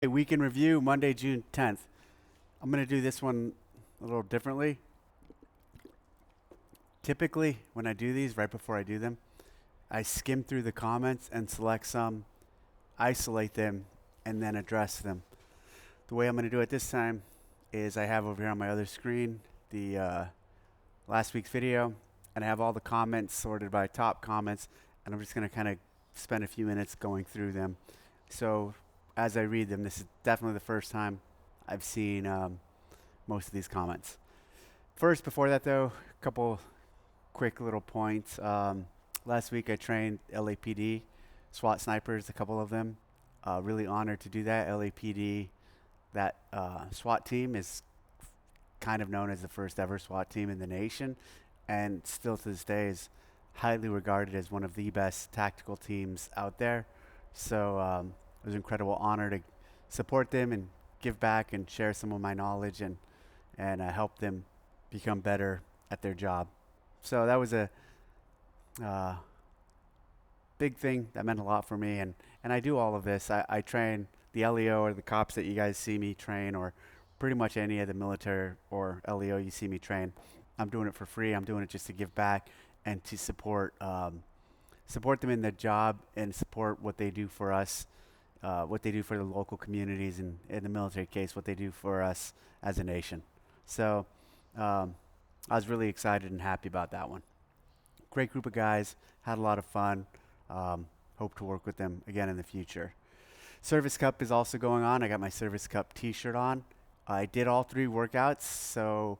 Week in review, Monday, June 10th. I'm going to do this one a little differently. Typically, when I do these, right before I do them, I skim through the comments and select some, isolate them, and then address them. The way I'm going to do it this time is I have over here on my other screen the last week's video, and I have all the comments sorted by top comments, and I'm just going to kind of spend a few minutes going through them. So as I read them, this is definitely the first time I've seen most of these comments. First, before that though, a couple quick little points. Last week I trained LAPD SWAT snipers, a couple of them. Really honored to do that. LAPD, that SWAT team is kind of known as the first ever SWAT team in the nation, and still to this day is highly regarded as one of the best tactical teams out there. So it was an incredible honor to support them and give back and share some of my knowledge and help them become better at their job. So that was a big thing that meant a lot for me, and I do all of this. I train the LEO or the cops that you guys see me train, or pretty much any of the military or LEO you see me train. I'm doing it for free. I'm doing it just to give back and to support them in their job and support what they do for us, what they do for the local communities, and in the military case, what they do for us as a nation. So I was really excited and happy about that one. Great group of guys, had a lot of fun. Hope to work with them again in the future. Service Cup is also going on. I got my Service Cup t-shirt on. I did all 3 workouts, so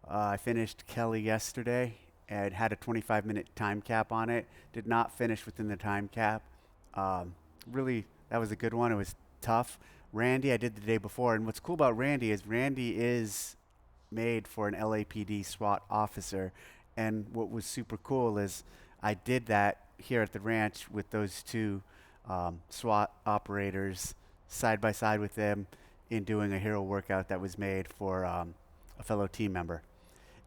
I finished Kelly yesterday and had a 25-minute time cap on it. Did not finish within the time cap. Really, that was a good one. It was tough. Randy, I did the day before, and what's cool about Randy is made for an LAPD SWAT officer, and what was super cool is I did that here at the ranch with those 2 SWAT operators side by side with them in doing a hero workout that was made for a fellow team member.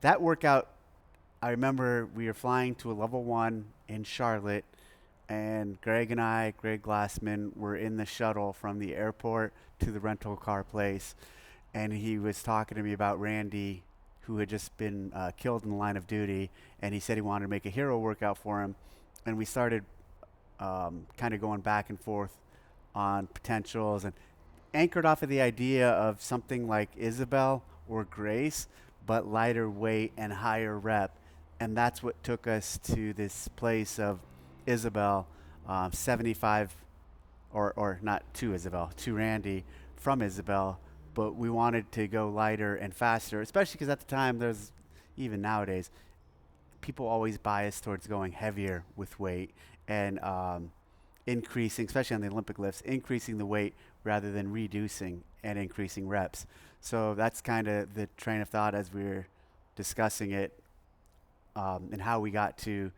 That workout, I remember we were flying to a level 1 in Charlotte, and Greg Glassman, were in the shuttle from the airport to the rental car place, and he was talking to me about Randy, who had just been killed in the line of duty, and he said he wanted to make a hero workout for him, and we started kind of going back and forth on potentials, and anchored off of the idea of something like Isabel or Grace, but lighter weight and higher rep. And that's what took us to this place of Isabel, 75, or not to Isabel, to Randy from Isabel. But we wanted to go lighter and faster, especially because at the time, there's, even nowadays, people always bias towards going heavier with weight and increasing, especially on the Olympic lifts, increasing the weight rather than reducing and increasing reps. So that's kind of the train of thought as we were discussing it, and how we got to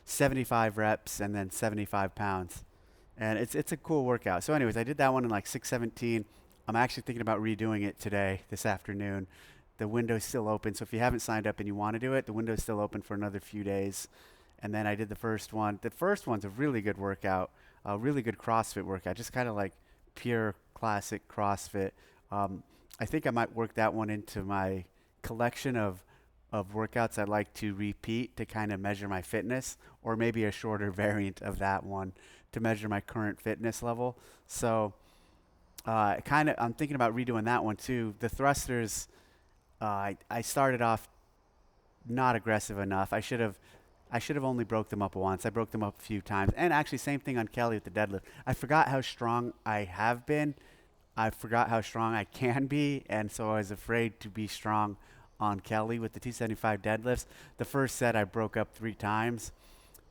75 reps and then 75 pounds. And it's a cool workout. So anyways, I did that one in like 6:17. I'm actually thinking about redoing it today, this afternoon. The window's still open, so if you haven't signed up and you want to do it, the window's still open for another few days. And then I did the first one. The first one's a really good workout, a really good CrossFit workout, just kind of like pure classic CrossFit. I think I might work that one into my collection of workouts I'd like to repeat to kind of measure my fitness, or maybe a shorter variant of that one to measure my current fitness level. So I'm thinking about redoing that one too. The thrusters, I started off not aggressive enough. I should have only broke them up once. I broke them up a few times. And actually, same thing on Kelly with the deadlift. I forgot how strong I have been. I forgot how strong I can be. And so I was afraid to be strong on Kelly with the 275 deadlifts. The first set I broke up 3 times.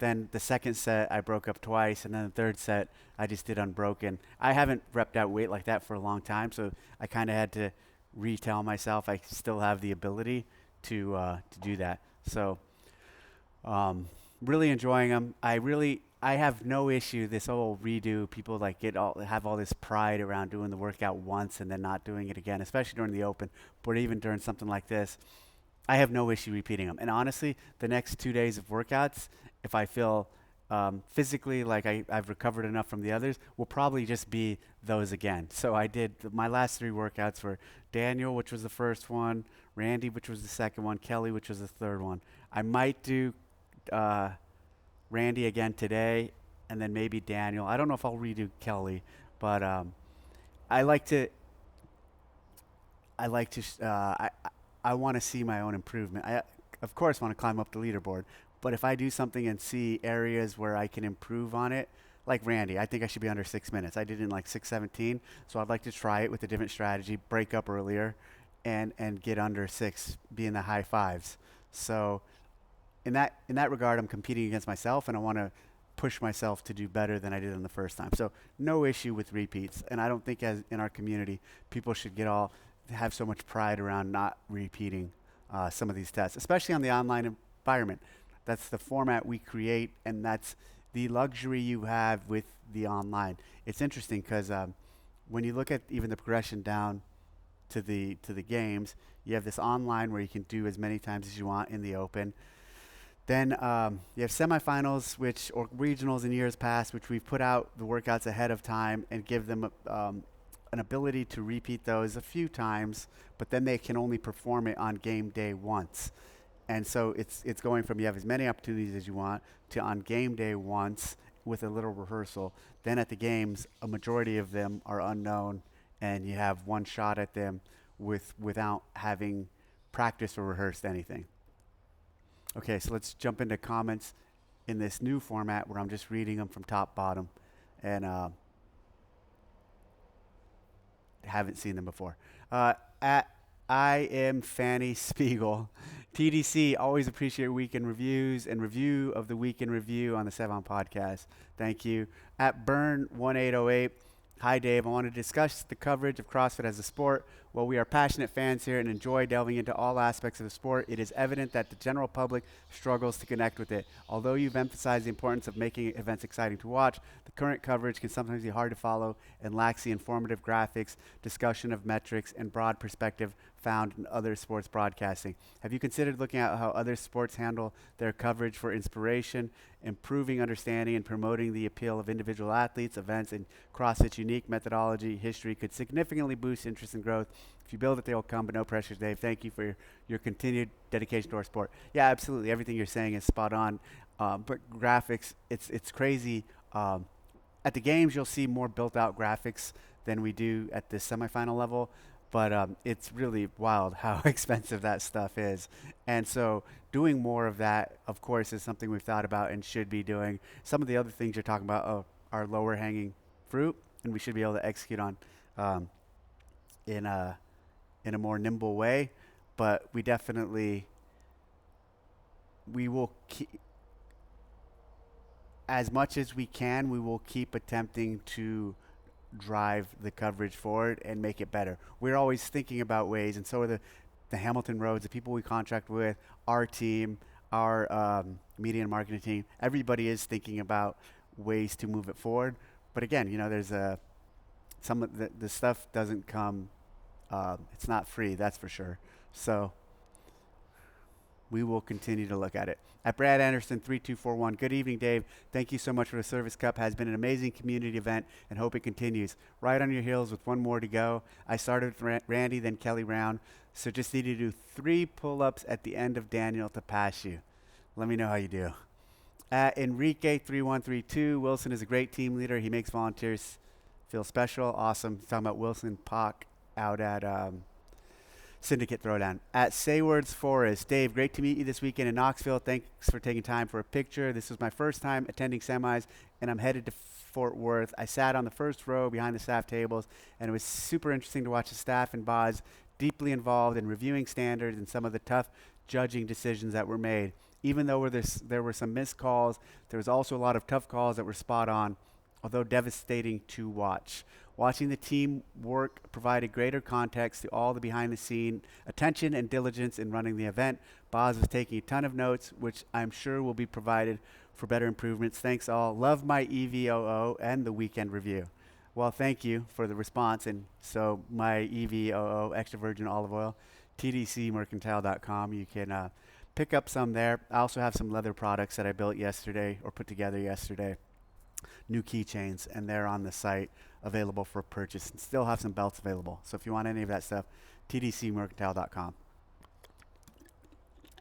Then the second set I broke up twice. And then the third set I just did unbroken. I haven't repped out weight like that for a long time. So I kind of had to retell myself I still have the ability to do that. So really enjoying them. I have no issue. This whole redo, people like have all this pride around doing the workout once and then not doing it again, especially during the open, but even during something like this. I have no issue repeating them. And honestly, the next 2 days of workouts, if I feel Physically, like I've recovered enough from the others, will probably just be those again. So I did my last three workouts were Daniel, which was the first one, Randy, which was the second one, Kelly, which was the third one. I might do uh, Randy again today, and then maybe Daniel. I don't know if I'll redo Kelly, but I like to I like to I want to see my own improvement. I of course want to climb up the leaderboard, but if I do something and see areas where I can improve on it, like Randy, I think I should be under 6 minutes. I did it in like 6:17, so I'd like to try it with a different strategy, break up earlier, and get under six, be in the high fives. So in that regard, I'm competing against myself, and I want to push myself to do better than I did on the first time. So no issue with repeats, and I don't think as in our community, people should get all have so much pride around not repeating some of these tests, especially on the online environment. That's the format we create, and that's the luxury you have with the online. It's interesting because when you look at even the progression down to the games, you have this online where you can do as many times as you want in the open. Then you have semifinals, which or regionals in years past, which we've put out the workouts ahead of time and give them an ability to repeat those a few times, but then they can only perform it on game day once. And so it's going from you have as many opportunities as you want to on game day once with a little rehearsal. Then at the games, a majority of them are unknown, and you have one shot at them without having practiced or rehearsed anything. Okay, so let's jump into comments in this new format where I'm just reading them from top bottom, and haven't seen them before. At I am Fanny Spiegel. TDC, always appreciate weekend reviews and review of the weekend review on the Sevon podcast. Thank you. At Burn1808, hi Dave, I want to discuss the coverage of CrossFit as a sport. While we are passionate fans here and enjoy delving into all aspects of the sport, it is evident that the general public struggles to connect with it. Although you've emphasized the importance of making events exciting to watch, the current coverage can sometimes be hard to follow and lacks the informative graphics, discussion of metrics, and broad perspective found in other sports broadcasting. Have you considered looking at how other sports handle their coverage for inspiration, improving understanding, and promoting the appeal of individual athletes, events, and CrossFit's unique methodology history could significantly boost interest and growth? If you build it, they will come, but no pressure, Dave. Thank you for your continued dedication to our sport. Yeah, absolutely. Everything you're saying is spot on. But graphics, it's crazy. At the games, you'll see more built-out graphics than we do at the semifinal level. But it's really wild how expensive that stuff is. And so doing more of that, of course, is something we've thought about and should be doing. Some of the other things you're talking about are lower hanging fruit, and we should be able to execute on in a more nimble way. But we definitely, we will keep, as much as we can, we will keep attempting to drive the coverage forward and make it better. We're always thinking about ways, and so are the Hamilton Roads, the people we contract with, our team, our media and marketing team. Everybody is thinking about ways to move it forward. But again, there's some of the stuff doesn't come. It's not free, that's for sure. So we will continue to look at it. At Brad Anderson 3241, good evening, Dave. Thank you so much for the Service Cup. Has been an amazing community event and hope it continues. Right on your heels with one more to go. I started with Randy, then Kelly Round, so just need to do 3 pull-ups at the end of Daniel to pass you. Let me know how you do. At Enrique 3132, Wilson is a great team leader. He makes volunteers feel special. Awesome. He's talking about Wilson Pock out at Syndicate Throwdown. At Saywards Forest, Dave, great to meet you this weekend in Knoxville. Thanks for taking time for a picture. This was my first time attending semis, and I'm headed to Fort Worth. I sat on the first row behind the staff tables, and it was super interesting to watch the staff and Boz deeply involved in reviewing standards and some of the tough judging decisions that were made. Even though there were some missed calls, there was also a lot of tough calls that were spot on, although devastating to watch. Watching the team work provided greater context to all the behind-the-scene attention and diligence in running the event. Boz was taking a ton of notes, which I'm sure will be provided for better improvements. Thanks all. Love my EVOO and the weekend review. Well, thank you for the response. And so my EVOO, extra virgin olive oil, tdcmercantile.com. You can Pick up some there. I also have some leather products that I built yesterday or put together yesterday. New keychains, and they're on the site available for purchase. And still have some belts available. So if you want any of that stuff, tdcmercantile.com.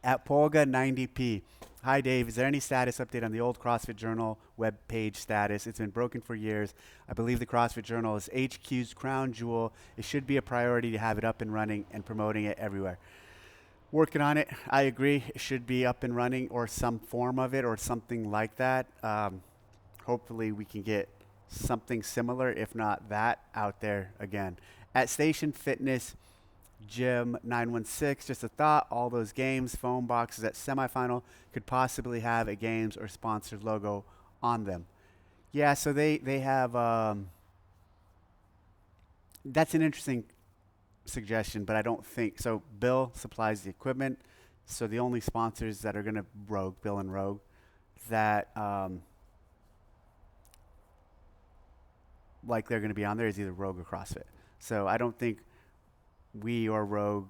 At Polga 90p. Hi Dave, is there any status update on the old CrossFit Journal web page status? It's been broken for years. I believe the CrossFit Journal is HQ's crown jewel. It should be a priority to have it up and running and promoting it everywhere. Working on it. I agree. It should be up and running, or some form of it, or something like that. Hopefully we can get something similar, if not that, out there again. At Station Fitness Gym 916, just a thought, all those games, phone boxes at semifinal could possibly have a games or sponsored logo on them. Yeah, so they have, that's an interesting suggestion, but I don't think, so Bill supplies the equipment, so the only sponsors that are going to Bill and Rogue, that like they're going to be on there is either Rogue or CrossFit. So I don't think we or Rogue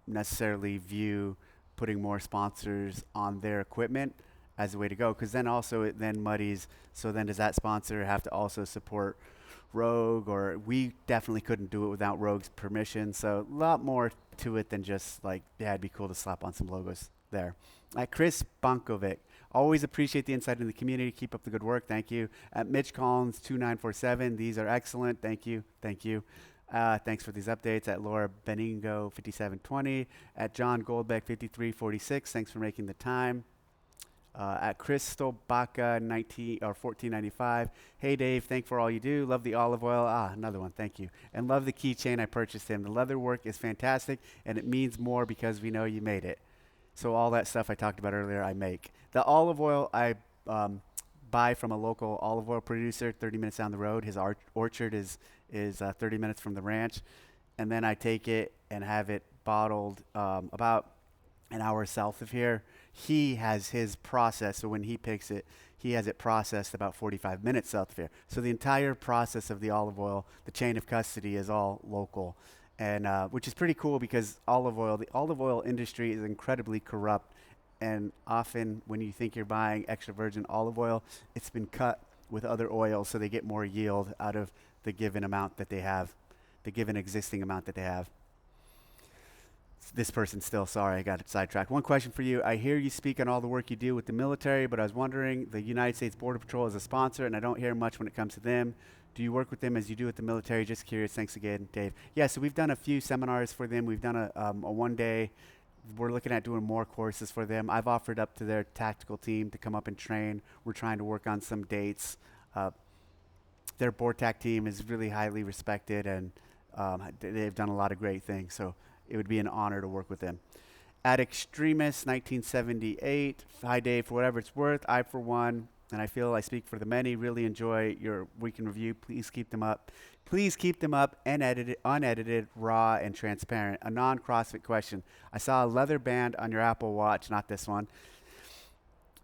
necessarily view putting more sponsors on their equipment as a way to go, because then also it then muddies. So then does that sponsor have to also support Rogue? Or we definitely couldn't do it without Rogue's permission. So a lot more to it than just like, yeah, it'd be cool to slap on some logos there. Chris Bonkovic, always appreciate the insight in the community. Keep up the good work. Thank you. At Mitch Collins 2947, these are excellent. Thank you. Thank you. Thanks for these updates. At Laura Beningo 5720. At John Goldbeck 5346. Thanks for making the time. At Crystal Baca 1495. Hey Dave, thank for all you do. Love the olive oil. Another one. Thank you. And love the keychain I purchased him. The leather work is fantastic, and it means more because we know you made it. So all that stuff I talked about earlier, I make. The olive oil I buy from a local olive oil producer 30 minutes down the road. His orchard is 30 minutes from the ranch. And then I take it and have it bottled about an hour south of here. He has his process, so when he picks it, he has it processed about 45 minutes south of here. So the entire process of the olive oil, the chain of custody, is all local. And which is pretty cool, because the olive oil industry is incredibly corrupt, and often when you think you're buying extra virgin olive oil, it's been cut with other oils so they get more yield out of the given amount that they have, the given existing amount that they have. This person still, sorry, I got it sidetracked. One question for you. I hear you speak on all the work you do with the military, but I was wondering, the United States Border Patrol is a sponsor, and I don't hear much when it comes to them. Do you work with them as you do with the military? Just curious. Thanks again, Dave. Yeah, so we've done a few seminars for them. We've done a one-day. We're looking at doing more courses for them. I've offered up to their tactical team to come up and train. We're trying to work on some dates. Their BORTAC team is really highly respected, and they've done a lot of great things. So it would be an honor to work with them. At Extremist 1978, hi Dave, for whatever it's worth, I for one, and I feel I speak for the many, really enjoy your week in review. Please keep them up. Please keep them up and unedited, raw, and transparent. A non-CrossFit question. I saw a leather band on your Apple Watch, not this one,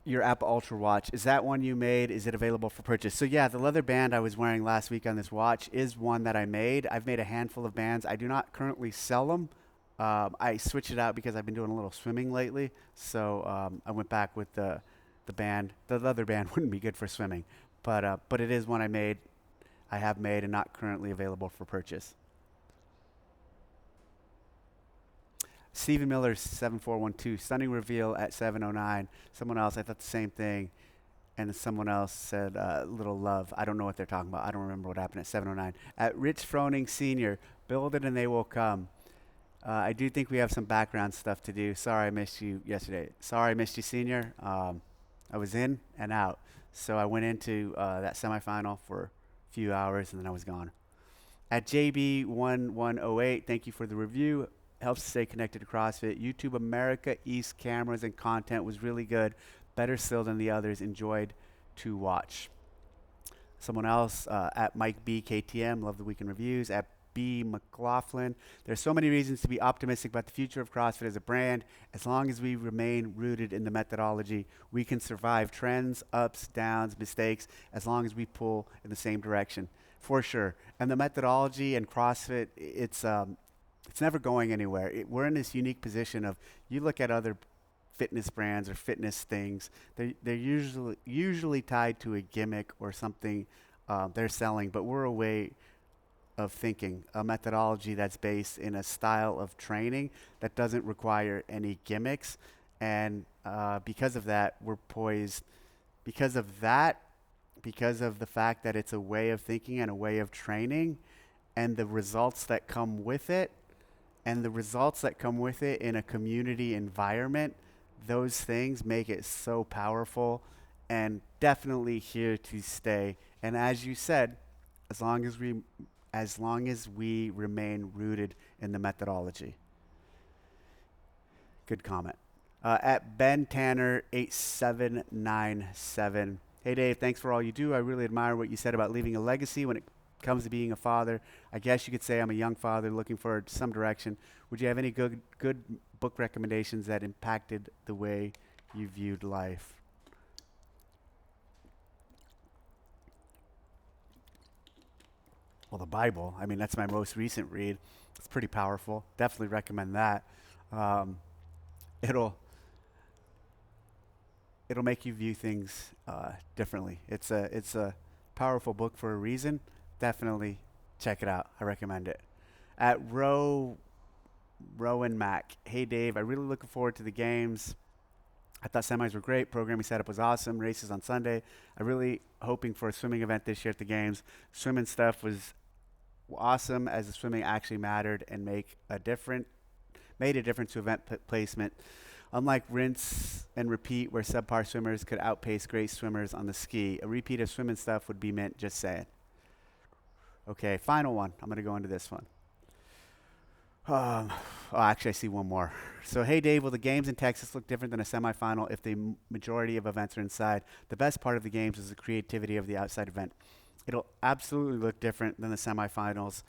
your Apple Ultra watch. Is that one you made? Is it available for purchase? So yeah, the leather band I was wearing last week on this watch is one that I made. I've made a handful of bands. I do not currently sell them. I switched it out because I've been doing a little swimming lately. So I went back with the band. The leather band wouldn't be good for swimming, but it is one I have made and not currently available for purchase. Stephen Miller 7412, stunning reveal at 709. Someone else, I thought the same thing, and someone else said little love. I don't know what they're talking about. I don't remember what happened at 709. At Rich Froning Sr., build it and they will come. I do think we have some background stuff to do. Sorry I missed you yesterday. Sorry I missed you, Senior. I was in and out. So I went into that semifinal for a few hours, and then I was gone. At JB1108, thank you for the review. Helps to stay connected to CrossFit. YouTube America East cameras and content was really good. Better still than the others. Enjoyed to watch. Someone else, at Mike B. KTM, love the weekend reviews. At B. McLaughlin, there's so many reasons to be optimistic about the future of CrossFit as a brand. As long as we remain rooted in the methodology, we can survive trends, ups, downs, mistakes, as long as we pull in the same direction, for sure. And the methodology and CrossFit, it's never going anywhere. We're in this unique position of, you look at other fitness brands or fitness things. They're usually tied to a gimmick or something they're selling, but we're a way of thinking, a methodology that's based in a style of training that doesn't require any gimmicks. And because of that, we're poised. Because of that, because of the fact that it's a way of thinking and a way of training, and the results that come with it, and the results that come with it in a community environment, those things make it so powerful and definitely here to stay. And as you said, as long as we remain rooted in the methodology. Good comment. At Ben Tanner 8797. Hey Dave, thanks for all you do. I really admire what you said about leaving a legacy when it comes to being a father. I guess you could say I'm a young father looking for some direction. Would you have any good book recommendations that impacted the way you viewed life? Well, the Bible. I mean, that's my most recent read. It's pretty powerful. Definitely recommend that. Um, it'll it'll make you view things differently. It's a powerful book for a reason. Definitely check it out. I recommend it. At Rowan Mac. Hey Dave, I really looking forward to the games. I thought semis were great. Programming setup was awesome. Races on Sunday. I really hoping for a swimming event this year at the games. Swimming stuff was awesome as the swimming actually mattered and made a difference to event placement. Unlike rinse and repeat where subpar swimmers could outpace great swimmers on the ski, a repeat of swimming stuff would be meant, just saying. Okay, final one. I'm going to go into this one. Actually, I see one more. So, hey, Dave, will the games in Texas look different than a semifinal if the majority of events are inside? The best part of the games is the creativity of the outside event. It'll absolutely look different than the semifinals.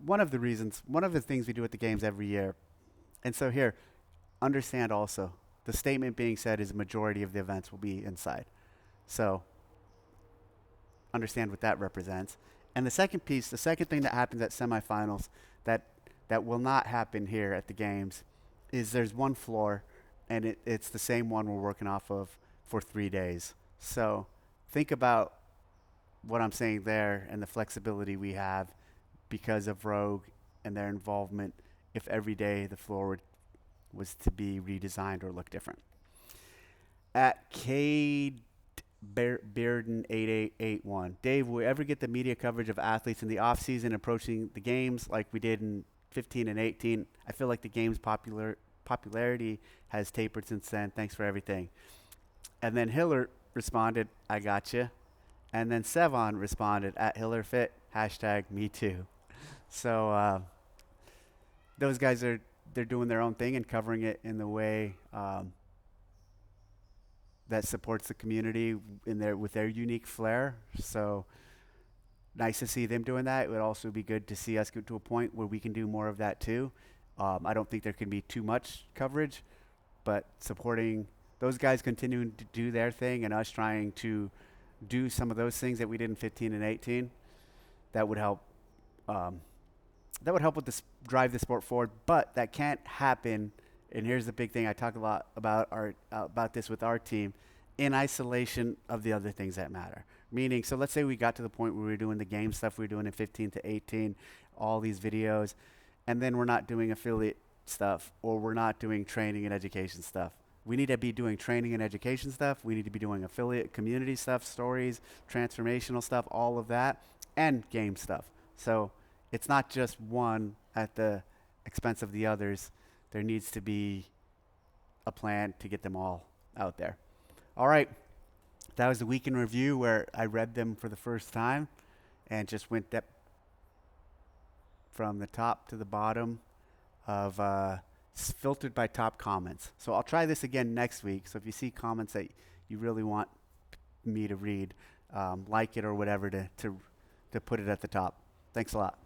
One of the things we do at the games every year. And so here, understand also, the statement being said is majority of the events will be inside. So, understand what that represents. And the second thing that happens at semifinals that will not happen here at the games is there's one floor, and it's the same one we're working off of for 3 days. So think about what I'm saying there and the flexibility we have because of Rogue and their involvement if every day the floor was to be redesigned or look different. At Cade Bearden 8881. Dave, will we ever get the media coverage of athletes in the off-season approaching the games like we did in 15 and 18? I feel like the game's popularity has tapered since then. Thanks for everything. And then Hiller responded, I gotcha. And then Sevon responded, at HillerFit, #MeToo. So those guys they're doing their own thing and covering it in the way that supports the community with their unique flair. So nice to see them doing that. It would also be good to see us get to a point where we can do more of that too. I don't think there can be too much coverage, but supporting those guys continuing to do their thing and us trying to do some of those things that we did in 15 and 18, that would help. That would help with drive the sport forward. But that can't happen. And here's the big thing. I talk a lot about this with our team, in isolation of the other things that matter. Meaning, so let's say we got to the point where we were doing the game stuff we were doing in 15 to 18, all these videos, and then we're not doing affiliate stuff, or we're not doing training and education stuff. We need to be doing training and education stuff. We need to be doing affiliate community stuff, stories, transformational stuff, all of that, and game stuff. So it's not just one at the expense of the others. There needs to be a plan to get them all out there. All right. That was the week in review where I read them for the first time and just went from the top to the bottom of filtered by top comments. So I'll try this again next week. So if you see comments that you really want me to read, like it or whatever to put it at the top. Thanks a lot.